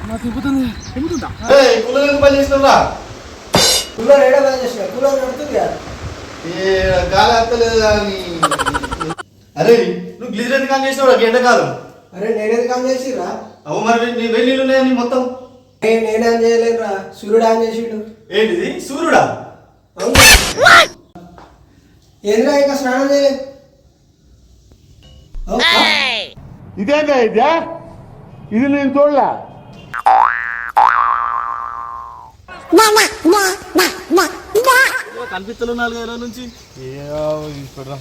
నాకు తిప్పుతుంది. తిప్పుతుందా? కూలర్ పని చేసినా కూలర్ ఏడా పని చేసిన కూలర్ నడుతుంది గాలి వస్తలేదు కానీ. అరే నువ్వు గ్లీజర్ ఎందుకు ఆన్ చేసినావు ఎండ కాదు. అరే నేనేది కాన్ చేసిరా? అవు మరి నీ వెన్నీళ్ళు ఉన్నాయని మొత్తం. నేనే ఆన్ చేయలేనురా, సూర్యుడు ఆన్ చేసిండు. ఏంటిది సూర్యుడా? అవును. ఏంద్రా ఇంకా స్నానం చేయలేదు? ఇదేందా ఇదే? ఇది నేను చూడలే. కనిపిస్తలు 4-5 రోజుల నుంచి ఇడిచిపెట్టరా.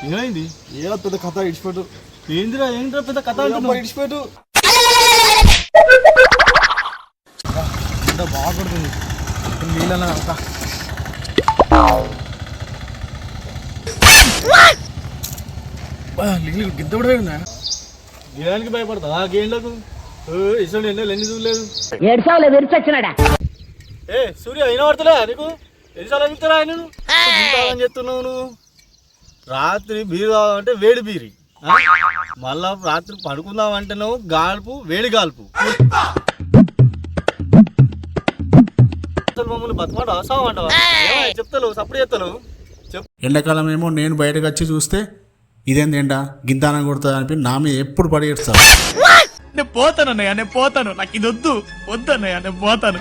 ఏమైంది? ఏదో పెద్ద కథ ఇడిచిపెట్టు. ఏందిరా పెద్ద కథ అంటున్నావు? ఇడిచిపెట్టు. బాగా కొడుతుంది నీళ్ళ గింత కూడా పోయిందా? గేయానికి భయపడతా ఆ గేండ్లకు ఇసండి ఎండలు ఎన్ని చూడలేదు. ఏ సూర్య అయినా పడతలే నీకు ఎన్నిసార్లు అడుగుతారా నేను అని చెప్తున్నావు నువ్వు. రాత్రి బీరు కావాలంటే వేడి బీరి, మళ్ళా రాత్రి పడుకుందాం అంటే నువ్వు గాల్పు వేడి గాల్పు. మమ్మల్ని బతకమంటావా సామంటావా? చెప్తాను సప్పుడు చేస్తాను. ఎండాకాలం ఏమో నేను బయటకు వచ్చి చూస్తే ఇదేంది ఎండ గింతానం కొడుతుంది అని నా మీద ఎప్పుడు పడిగేస్తాను. నేను పోతాను అన్నయ్య, నేను పోతాను, నాకు ఇది వద్దన్నయ్య, నేను పోతాను.